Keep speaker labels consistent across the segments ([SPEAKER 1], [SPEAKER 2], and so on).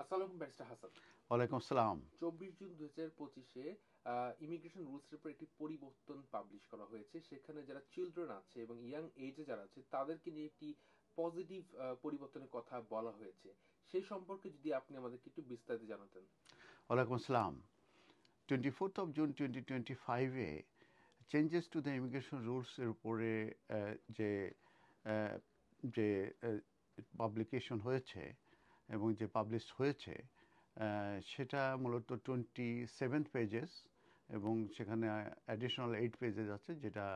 [SPEAKER 1] আসসালামু আলাইকুম ব্যারিস্টার হাসান।
[SPEAKER 2] ওয়ালাইকুম আসসালাম।
[SPEAKER 1] 24 জুন 2025-এ ইমিগ্রেশন রুলসের উপর একটি পরিবর্তন পাবলিশ করা হয়েছে। সেখানে যারা চিলড্রেন আছে এবং ইয়াং এজে যারা আছে তাদেরকে নিয়ে একটি পজিটিভ পরিবর্তনের কথা বলা হয়েছে। সেই সম্পর্কে যদি আপনি আমাদেরকে একটু বিস্তারিত জানাতেন।
[SPEAKER 2] ওয়ালাইকুম আসসালাম। 24th of June 2025-এ চেঞ্জেস টু দ্য ইমিগ্রেশন রুলসের উপরে যে আহ, যে পাবলিকেশন হয়েছে এবং যে পাবলিশ হয়েছে সেটা মূলত 27 পেজেস এবং সেখানে অ্যাডিশনাল 8 পেজেস আছে যেটা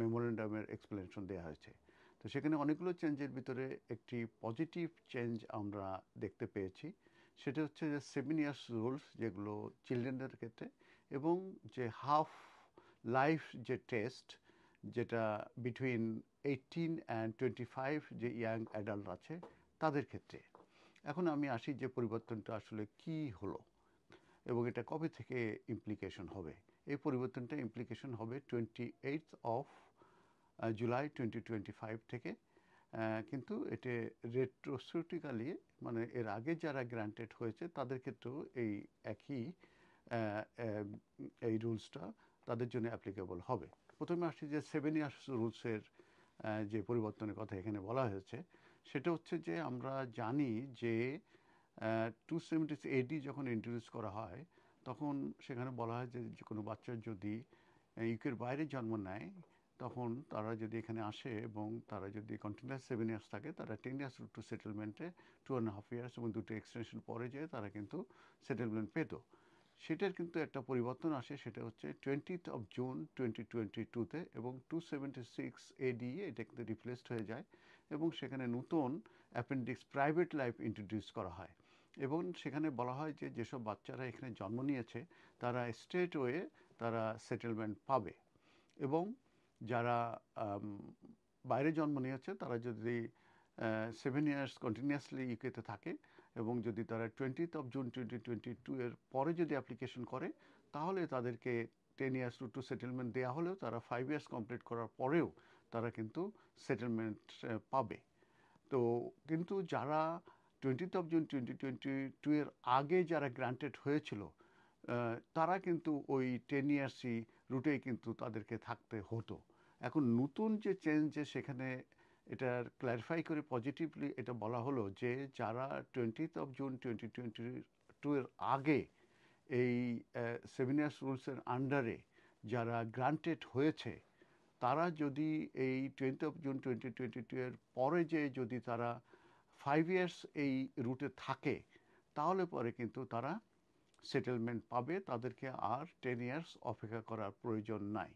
[SPEAKER 2] মেমোরেন্ডামের এক্সপ্লেনেশন দেওয়া হয়েছে। তো সেখানে অনেকগুলো চেঞ্জের ভিতরে একটি পজিটিভ চেঞ্জ আমরা দেখতে পেয়েছি। সেটা হচ্ছে যে 7 ইয়ার্স রুলস যেগুলো চিলড্রেনদের ক্ষেত্রে এবং যে হাফ লাইফ যে টেস্ট যেটা বিটুইন 18 and 25 যে ইয়াং অ্যাডাল্ট আছে তাদের ক্ষেত্রে। এখন আমি আসি যে পরিবর্তনটা আসলে কি হলো এবং এটা কবে থেকে ইমপ্লিকেশন হবে। এই পরিবর্তনটা ইমপ্লিকেশন হবে 28 জুলাই 2025 থেকে। কিন্তু এতে রেট্রোস্পেক্টিক্যালি মানে এর আগে যারা গ্রান্টেড হয়েছে তাদের ক্ষেত্রেও এই একই আহ, আহ, এই রুলসটা তাদের জন্য অ্যাপ্লিকেবল হবে। প্রথমে আসছি যে 7 ইয়ার্স রুলসের যে পরিবর্তনের কথা এখানে বলা হয়েছে সেটা হচ্ছে যে আমরা জানি যে 270 AD যখন ইন্ট্রোডিউস করা হয় তখন সেখানে বলা হয় যে কোনো বাচ্চা যদি ইউকের বাইরে জন্ম নেয় তখন তারা যদি এখানে আসে এবং তারা যদি কন্টিনিউয়াস 7 ইয়ার্স থাকে তারা 10 ইয়ার্স টু সেটেলমেন্টে 2.5 ইয়ার্স এবং দুটো এক্সটেনশন পরে যেয়ে তারা কিন্তু সেটেলমেন্ট পেত। সেটার কিন্তু একটা পরিবর্তন আসে, সেটা হচ্ছে 20th of June 2022-তে এবং 276 AD এটা কিন্তু রিপ্লেসড হয়ে যায় এবং সেখানে নতুন অ্যাপেন্ডিক্স প্রাইভেট লাইফ ইন্ট্রোডিউস করা হয় এবং সেখানে বলা হয় যে যেসব বাচ্চারা এখানে জন্ম নিয়েছে তারা স্ট্রেট ওয়ে তারা সেটেলমেন্ট পাবে এবং যারা আম, বাইরে জন্ম নিয়েছে তারা যদি 7 ইয়ার্স কন্টিনিউয়াসলি ইউকেতে থাকে এবং যদি তারা 20th of June 2022 এর পরে যদি অ্যাপ্লিকেশন করে তাহলে তাদেরকে 10 ইয়ার্স টু সেটেলমেন্ট দেওয়া হলেও তারা 5 ইয়ার্স কমপ্লিট করার পরেও তারা কিন্তু সেটেলমেন্ট পাবে। তো কিন্তু যারা 20th of June 2022 এর আগে যারা গ্রান্টেড হয়েছিল তারা কিন্তু ওই 10 ইয়ার্সই রুটেই কিন্তু তাদেরকে থাকতে হতো। এখন নতুন যে চেঞ্জ যে সেখানে এটার ক্ল্যারিফাই করে পজিটিভলি এটা বলা হলো যে যারা 20th of June 2022 এর আগে এই 7 ইয়ার্স রুলসের আন্ডারে যারা গ্রান্টেড হয়েছে তারা যদি এই 20th of June 2022 এর পরে যে যদি তারা 5 ইয়ার্স এই রুটে থাকে তাহলে পরে কিন্তু তারা সেটেলমেন্ট পাবে, তাদেরকে আর 10 ইয়ার্স অপেক্ষা করার প্রয়োজন নাই।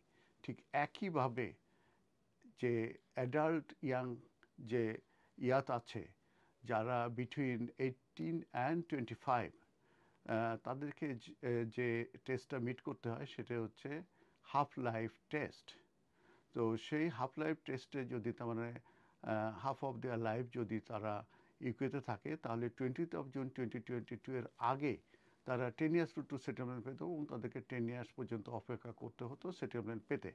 [SPEAKER 2] ঠিক একইভাবে যে অ্যাডাল্ট ইয়াং যে ইয়াত আছে যারা বিটুইন 18 and 25 তাদেরকে যে টেস্টটা মিট করতে হয় সেটা হচ্ছে হাফ লাইফ টেস্ট। তো সেই হাফ লাইফ টেস্টে যদি তার মানে হাফ অফ দেয়ার লাইফ যদি তারা ইউকেতে থাকে তাহলে 20th of June 2022 এর আগে তারা 10 ইয়ার্স টু সেটেলমেন্ট পেত এবং তাদেরকে 10 ইয়ার্স পর্যন্ত অপেক্ষা করতে হতো সেটেলমেন্ট পেতে।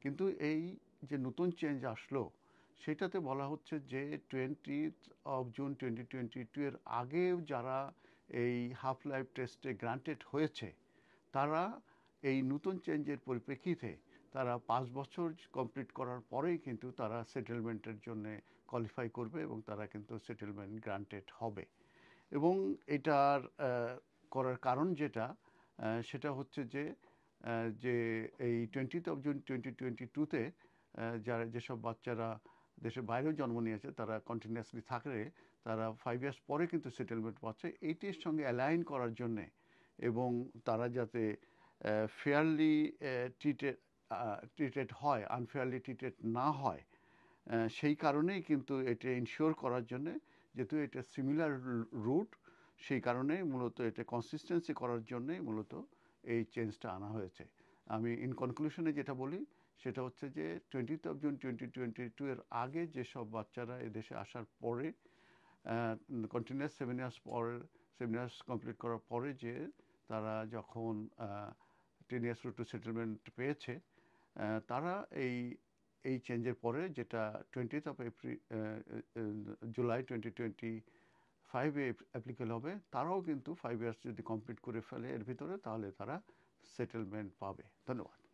[SPEAKER 2] কিন্তু এই যে নতুন চেঞ্জ আসলো সেটাতে বলা হচ্ছে যে 20th of June 2022 এর আগেও যারা এই হাফ লাইফ টেস্টে গ্রান্টেড হয়েছে তারা এই নতুন চেঞ্জের পরিপ্রেক্ষিতে তারা 5 বছর কমপ্লিট করার পরেই কিন্তু তারা সেটেলমেন্টের জন্য কোয়ালিফাই করবে এবং তারা কিন্তু সেটেলমেন্ট গ্রান্টেড হবে। এবং এটার করার কারণ যেটা সেটা হচ্ছে যে এই 20th of June 2022-তে যারা যেসব বাচ্চারা দেশের বাইরেও জন্ম নিয়েছে তারা কন্টিনিউয়াসলি থাকলে তারা 5 ইয়ার্স পরে কিন্তু সেটেলমেন্ট পাচ্ছে এইটির সঙ্গে অ্যালাইন করার জন্যে এবং তারা যাতে ফেয়ারলি ট্রিটেড ট্রিটেড হয়, আনফেয়ারলি ট্রিটেড না হয়, সেই কারণেই কিন্তু এটা ইনশিওর করার জন্যে যেহেতু এটা সিমিলার রুট সেই কারণেই মূলত এটা কনসিস্টেন্সি করার জন্যই মূলত এই চেঞ্জটা আনা হয়েছে। আমি ইন কনক্লুশনে যেটা বলি সেটা হচ্ছে যে 20th of June 2022 এর আগে যেসব বাচ্চারা এদেশে আসার পরে কন্টিনিউয়াস 7 ইয়ার্স পর 7 ইয়ার্স কমপ্লিট করার পরে যে তারা যখন 10 ইয়ার্স টু সেটেলমেন্ট পেয়েছে তারা এই এই চেঞ্জের পরে যেটা 20th of April July 2025 5A applicable হবে, তারাও কিন্তু 5 ইয়ার্স যদি কমপ্লিট করে ফেলে এর ভিতরে, তাহলে তারা সেটেলমেন্ট পাবে। ধন্যবাদ।